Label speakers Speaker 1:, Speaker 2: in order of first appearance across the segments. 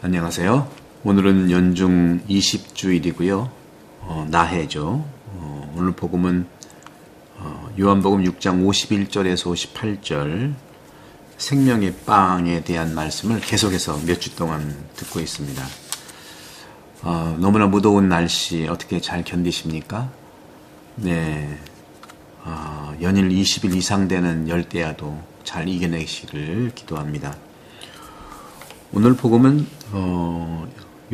Speaker 1: 안녕하세요. 오늘은 연중 20주일이고요. 나해죠. 오늘 복음은 요한복음 6장 51절에서 58절 생명의 빵에 대한 말씀을 계속해서 몇 주 동안 듣고 있습니다. 너무나 무더운 날씨 어떻게 잘 견디십니까? 네. 연일 20일 이상 되는 열대야도 잘 이겨내시기를 기도합니다. 오늘 복음은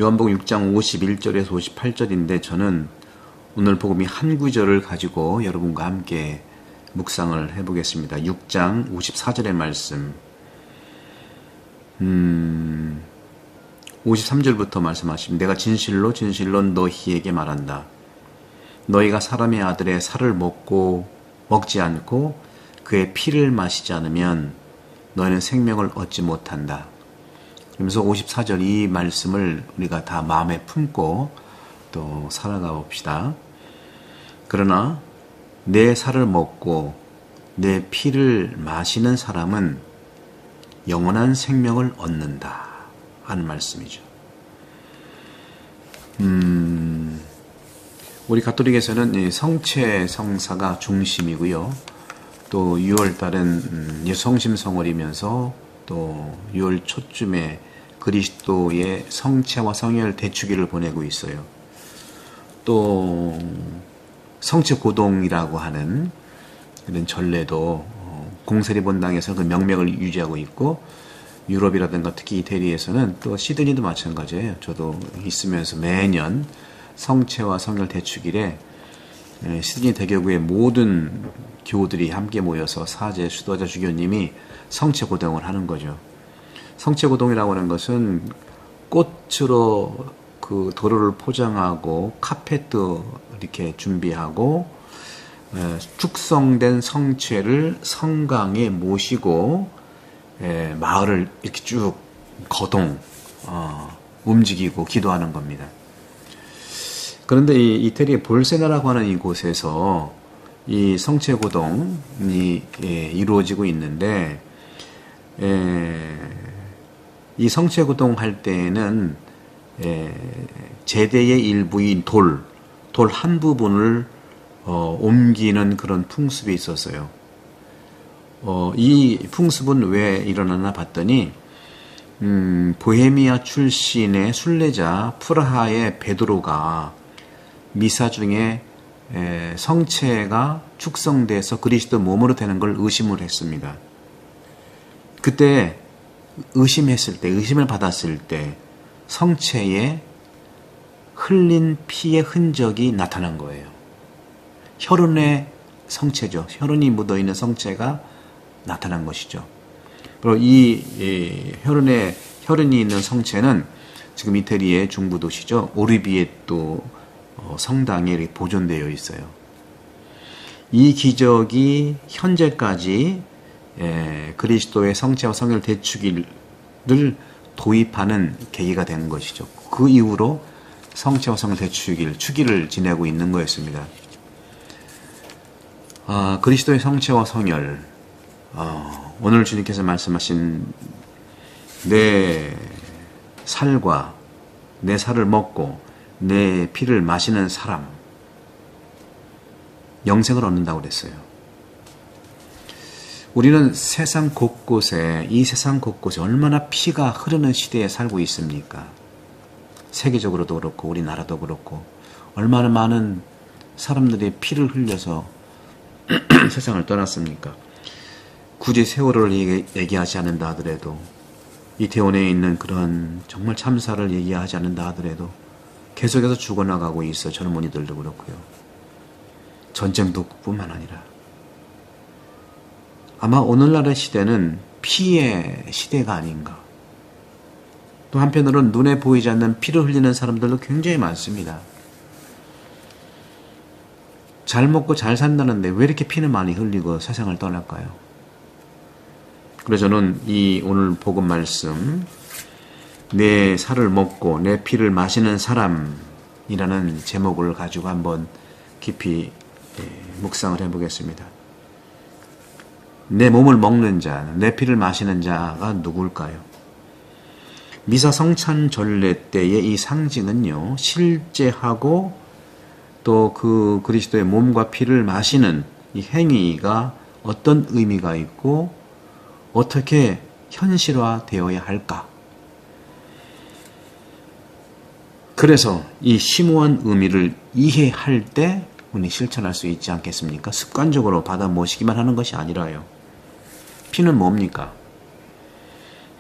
Speaker 1: 요한복음 6장 51절에서 58절인데 저는 오늘 복음이 한 구절을 가지고 여러분과 함께 묵상을 해보겠습니다. 6장 54절의 말씀 53절부터 말씀하시면 내가 진실로 진실로 너희에게 말한다. 너희가 사람의 아들의 살을 먹지 않고 그의 피를 마시지 않으면 너희는 생명을 얻지 못한다. 그러면서 54절 이 말씀을 우리가 다 마음에 품고 또 살아가 봅시다. 그러나 내 살을 먹고 내 피를 마시는 사람은 영원한 생명을 얻는다 하는 말씀이죠. 우리 가톨릭에서는 성체 성사가 중심이고요. 또 6월달은 성심성월이면서 또 6월 초쯤에 그리스도의 성체와 성혈 대축일을 보내고 있어요. 또 성체고동이라고 하는 그런 전례도 공세리 본당에서 그 명맥을 유지하고 있고 유럽이라든가 특히 이태리에서는 또 시드니도 마찬가지예요. 저도 있으면서 매년 성체와 성혈 대축일에 시드니 대교구의 모든 교우들이 함께 모여서 사제 수도자 주교님이 성체고동을 하는 거죠. 성체고동이라고 하는 것은 꽃으로 그 도로를 포장하고 카펫도 이렇게 준비하고 축성된 성체를 성강에 모시고 마을을 이렇게 쭉 움직이고 기도하는 겁니다. 그런데 이 이태리의 볼세나라고 하는 이곳에서 이 성체고동이 이루어지고 있는데 이 성체고동 할 때에는 제대의 일부인 돌 한 부분을 옮기는 그런 풍습이 있었어요. 이 풍습은 왜 일어나나 봤더니 보헤미아 출신의 순례자 프라하의 베드로가 미사 중에 성체가 축성돼서 그리스도 몸으로 되는 걸 의심을 했습니다. 그때 의심을 받았을 때 성체에 흘린 피의 흔적이 나타난 거예요. 혈흔의 성체죠. 혈흔이 묻어있는 성체가 나타난 것이죠. 그리고 이 혈흔이 있는 성체는 지금 이태리의 중부 도시죠. 오르비에토 성당에 이렇게 보존되어 있어요. 이 기적이 현재까지 그리스도의 성체와 성혈 대축일을 도입하는 계기가 된 것이죠. 그 이후로 성체와 성혈 대축일, 축일을 지내고 있는 거였습니다. 그리스도의 성체와 성혈, 오늘 주님께서 말씀하신 내 살과 내 살을 먹고 내 피를 마시는 사람, 영생을 얻는다고 그랬어요. 우리는 세상 곳곳에 얼마나 피가 흐르는 시대에 살고 있습니까? 세계적으로도 그렇고 우리나라도 그렇고 얼마나 많은 사람들이 피를 흘려서 세상을 떠났습니까? 굳이 세월호를 얘기하지 않는다 하더라도 이태원에 있는 그런 정말 참사를 얘기하지 않는다 하더라도 계속해서 죽어나가고 있어. 젊은이들도 그렇고요. 전쟁도 뿐만 아니라 아마 오늘날의 시대는 피의 시대가 아닌가. 또 한편으로는 눈에 보이지 않는 피를 흘리는 사람들도 굉장히 많습니다. 잘 먹고 잘 산다는데 왜 이렇게 피는 많이 흘리고 세상을 떠날까요? 그래서 저는 이 오늘 복음 말씀 내 살을 먹고 내 피를 마시는 사람이라는 제목을 가지고 한번 깊이 묵상을 해보겠습니다. 내 몸을 먹는 자, 내 피를 마시는 자가 누굴까요? 미사 성찬 전례 때의 이 상징은요, 실제하고 또 그 그리스도의 몸과 피를 마시는 이 행위가 어떤 의미가 있고 어떻게 현실화되어야 할까? 그래서 이 심오한 의미를 이해할 때 우리 실천할 수 있지 않겠습니까? 습관적으로 받아 모시기만 하는 것이 아니라요. 피는 뭡니까?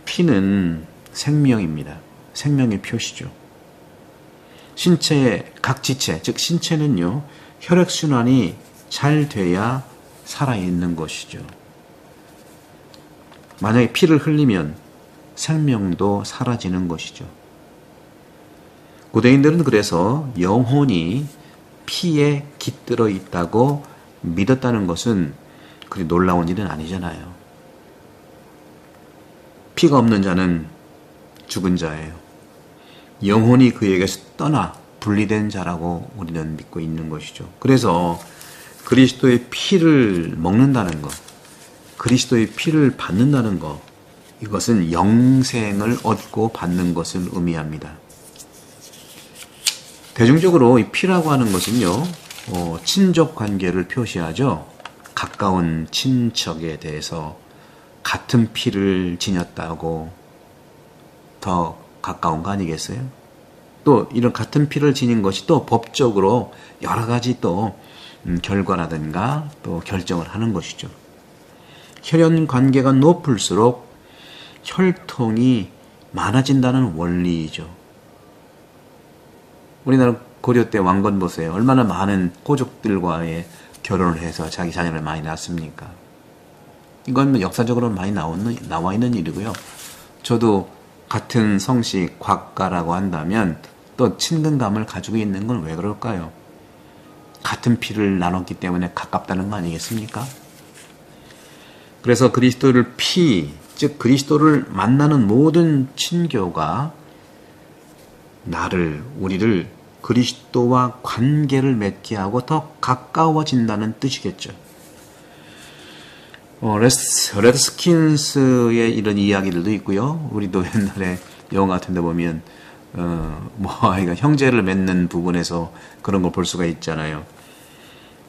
Speaker 1: 피는 생명입니다. 생명의 표시죠. 신체의 각 지체, 즉 신체는요, 혈액순환이 잘 돼야 살아있는 것이죠. 만약에 피를 흘리면 생명도 사라지는 것이죠. 고대인들은 그래서 영혼이 피에 깃들어 있다고 믿었다는 것은 그리 놀라운 일은 아니잖아요. 피가 없는 자는 죽은 자예요. 영혼이 그에게서 떠나 분리된 자라고 우리는 믿고 있는 것이죠. 그래서 그리스도의 피를 먹는다는 것, 그리스도의 피를 받는다는 것, 이것은 영생을 얻고 받는 것을 의미합니다. 대중적으로 이 피라고 하는 것은요, 친족 관계를 표시하죠. 가까운 친척에 대해서 같은 피를 지녔다고 더 가까운 거 아니겠어요? 또 이런 같은 피를 지닌 것이 또 법적으로 여러 가지 또 결과라든가 또 결정을 하는 것이죠. 혈연 관계가 높을수록 혈통이 많아진다는 원리이죠. 우리나라 고려 때 왕건 보세요. 얼마나 많은 고족들과의 결혼을 해서 자기 자녀를 많이 낳습니까? 이건 역사적으로 많이 나와 있는 일이고요. 저도 같은 성씨 곽가라고 한다면 또 친근감을 가지고 있는 건 왜 그럴까요? 같은 피를 나눴기 때문에 가깝다는 거 아니겠습니까? 그래서 그리스도를 즉 그리스도를 만나는 모든 친교가 우리를 그리스도와 관계를 맺게 하고 더 가까워진다는 뜻이겠죠. 레드스킨스의 이런 이야기들도 있고요. 우리도 옛날에 영화 같은 데 보면 형제를 맺는 부분에서 그런 걸 볼 수가 있잖아요.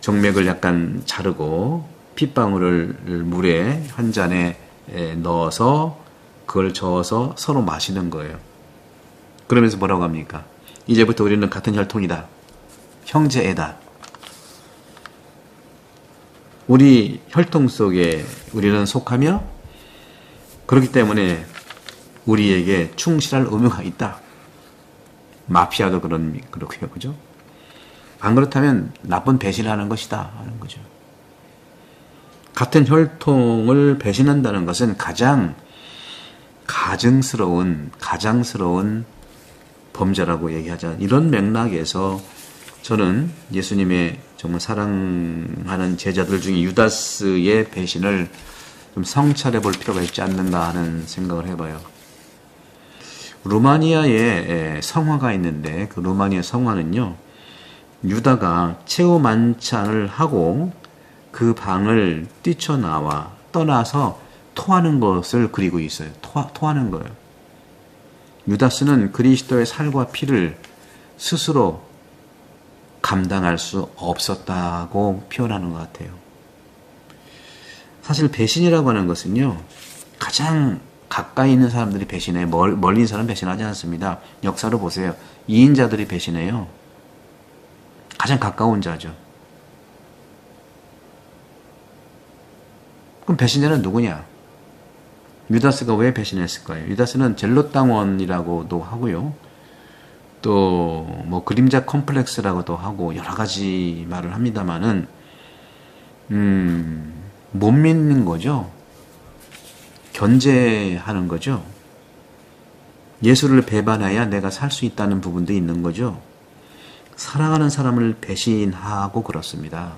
Speaker 1: 정맥을 약간 자르고 핏방울을 물에 한 잔에 넣어서 그걸 저어서 서로 마시는 거예요. 그러면서 뭐라고 합니까? 이제부터 우리는 같은 혈통이다. 형제애다. 우리 혈통 속에 우리는 속하며 그렇기 때문에 우리에게 충실할 의무가 있다. 마피아도 그렇고요. 그죠? 안 그렇다면 나쁜 배신을 하는 것이다. 하는 거죠. 같은 혈통을 배신한다는 것은 가장 가증스러운 범죄라고 얘기하자. 이런 맥락에서 저는 예수님의 정말 사랑하는 제자들 중에 유다스의 배신을 좀 성찰해 볼 필요가 있지 않는가 하는 생각을 해봐요. 루마니아에 성화가 있는데 그 루마니아 성화는요, 유다가 최후 만찬을 하고 그 방을 떠나서 토하는 것을 그리고 있어요. 토하는 거예요. 유다스는 그리스도의 살과 피를 스스로 감당할 수 없었다고 표현하는 것 같아요. 사실 배신이라고 하는 것은요, 가장 가까이 있는 사람들이 배신해요. 멀리 있는 사람은 배신하지 않습니다. 역사로 보세요. 이인자들이 배신해요. 가장 가까운 자죠. 그럼 배신자는 누구냐? 유다스가 왜 배신했을까요? 유다스는 젤롯 당원이라고도 하고요. 또 뭐 그림자 컴플렉스라고도 하고 여러 가지 말을 합니다만은 못 믿는 거죠. 견제하는 거죠. 예수를 배반해야 내가 살 수 있다는 부분도 있는 거죠. 사랑하는 사람을 배신하고 그렇습니다.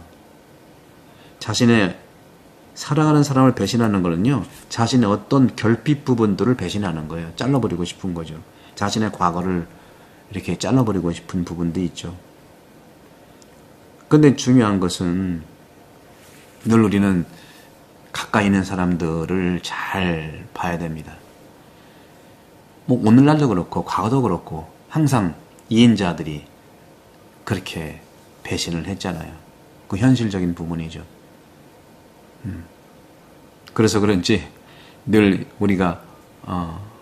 Speaker 1: 사랑하는 사람을 배신하는 거는요, 자신의 어떤 결핍 부분들을 배신하는 거예요. 잘라버리고 싶은 거죠. 자신의 과거를 이렇게 잘라버리고 싶은 부분도 있죠. 근데 중요한 것은 늘 우리는 가까이 있는 사람들을 잘 봐야 됩니다. 뭐 오늘날도 그렇고 과거도 그렇고 항상 이인자들이 그렇게 배신을 했잖아요. 그 현실적인 부분이죠. 그래서 그런지 늘 우리가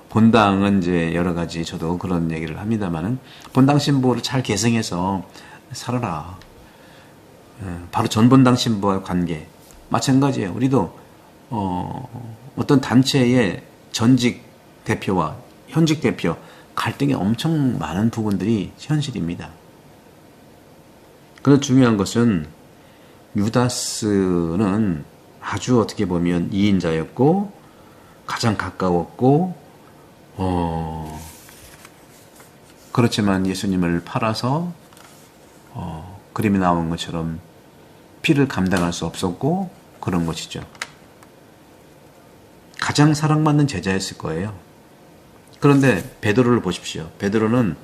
Speaker 1: 본당은 이제 여러 가지 저도 그런 얘기를 합니다만은 본당 신부를 잘 계승해서 살아라. 바로 전본당 신부와의 관계 마찬가지예요. 우리도 어떤 단체의 전직 대표와 현직 대표 갈등이 엄청 많은 부분들이 현실입니다. 그런데 중요한 것은 유다스는 아주 어떻게 보면 이인자였고 가장 가까웠고 그렇지만 예수님을 팔아서 그림에 나온 것처럼 피를 감당할 수 없었고 그런 것이죠. 가장 사랑받는 제자였을 거예요. 그런데 베드로를 보십시오. 베드로는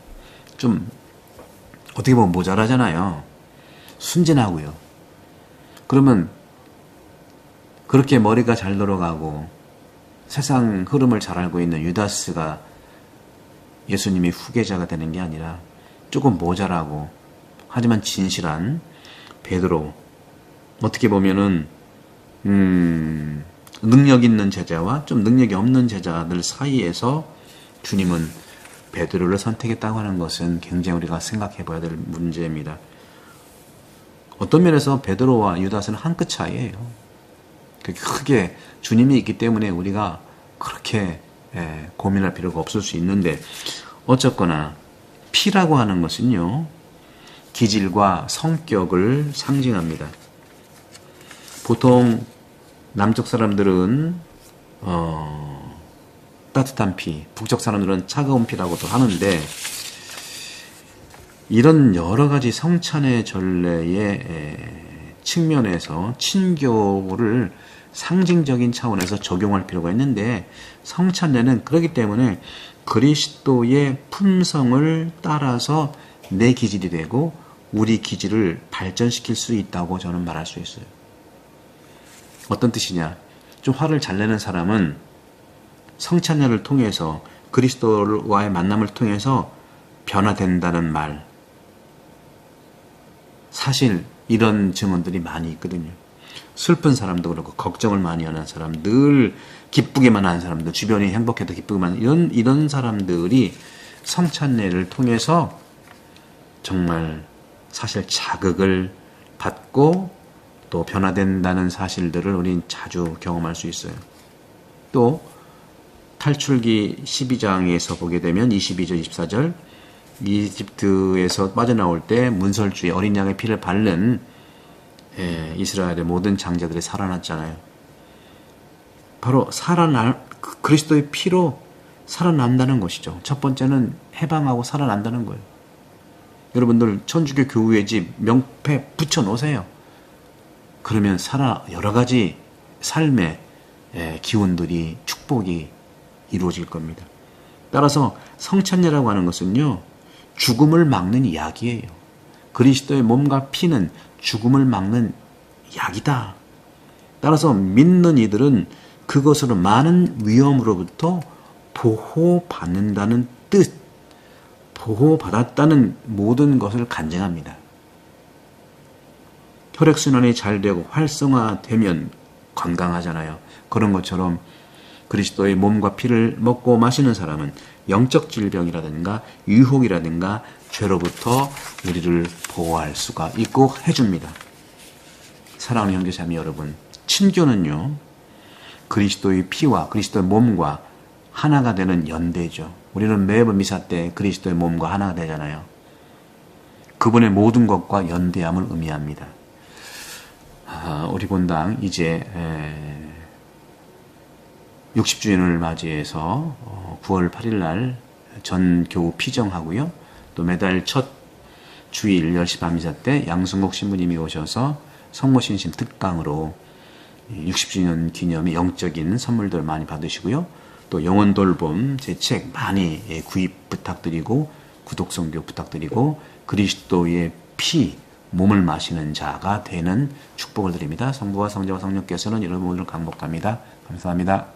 Speaker 1: 좀 어떻게 보면 모자라잖아요. 순진하고요. 그러면 그렇게 머리가 잘 돌아가고 세상 흐름을 잘 알고 있는 유다스가 예수님의 후계자가 되는 게 아니라 조금 모자라고 하지만 진실한 베드로, 어떻게 보면은 능력 있는 제자와 좀 능력이 없는 제자들 사이에서 주님은 베드로를 선택했다고 하는 것은 굉장히 우리가 생각해 봐야 될 문제입니다. 어떤 면에서 베드로와 유다스는 한 끗 차이예요. 크게 주님이 있기 때문에 우리가 그렇게 고민할 필요가 없을 수 있는데, 어쨌거나 피라고 하는 것은요, 기질과 성격을 상징합니다. 보통 남쪽 사람들은 따뜻한 피, 북쪽 사람들은 차가운 피라고도 하는데, 이런 여러 가지 성찬의 전례의 측면에서 친교를 상징적인 차원에서 적용할 필요가 있는데, 성찬례는 그렇기 때문에 그리스도의 품성을 따라서 내 기질이 되고 우리 기질을 발전시킬 수 있다고 저는 말할 수 있어요. 어떤 뜻이냐? 좀 화를 잘 내는 사람은 성찬례를 통해서 그리스도와의 만남을 통해서 변화된다는 말, 사실 이런 증언들이 많이 있거든요. 슬픈 사람도 그렇고 걱정을 많이 하는 사람, 늘 기쁘게만 하는 사람들, 주변이 행복해도 기쁘게만 하는 이런 사람들이 성찬례를 통해서 정말 사실 자극을 받고 또 변화된다는 사실들을 우린 자주 경험할 수 있어요. 또 탈출기 12장에서 보게 되면 22절, 24절 이집트에서 빠져나올 때 문설주에 어린 양의 피를 바른 이스라엘의 모든 장자들이 살아났잖아요. 바로 그리스도의 피로 살아난다는 것이죠. 첫 번째는 해방하고 살아난다는 거예요. 여러분들 천주교 교우의 집 명패 붙여놓으세요. 그러면 여러 가지 삶의 기운들이, 축복이 이루어질 겁니다. 따라서 성찬례라고 하는 것은요, 죽음을 막는 약이에요. 그리스도의 몸과 피는 죽음을 막는 약이다. 따라서 믿는 이들은 그것으로 많은 위험으로부터 보호받는다는 뜻, 보호받았다는 모든 것을 간증합니다. 혈액순환이 잘 되고 활성화되면 건강하잖아요. 그런 것처럼 그리스도의 몸과 피를 먹고 마시는 사람은 영적 질병이라든가 유혹이라든가 죄로부터 우리를 보호할 수가 있고 해줍니다. 사랑하는 형제자매 여러분, 친교는요, 그리스도의 피와 그리스도의 몸과 하나가 되는 연대죠. 우리는 매번 미사 때 그리스도의 몸과 하나가 되잖아요. 그분의 모든 것과 연대함을 의미합니다. 우리 본당 이제 60주년을 맞이해서 9월 8일 날 전교우 피정하고요. 또 매달 첫 주일 10시 밤미사 때 양승국 신부님이 오셔서 성모신심 특강으로 60주년 기념의 영적인 선물들 많이 받으시고요. 또 영혼돌봄 제 책 많이 구입 부탁드리고 구독성교 부탁드리고 그리스도의 피, 몸을 마시는 자가 되는 축복을 드립니다. 성부와 성자와 성령께서는 여러분 오늘 강복합니다. 감사합니다.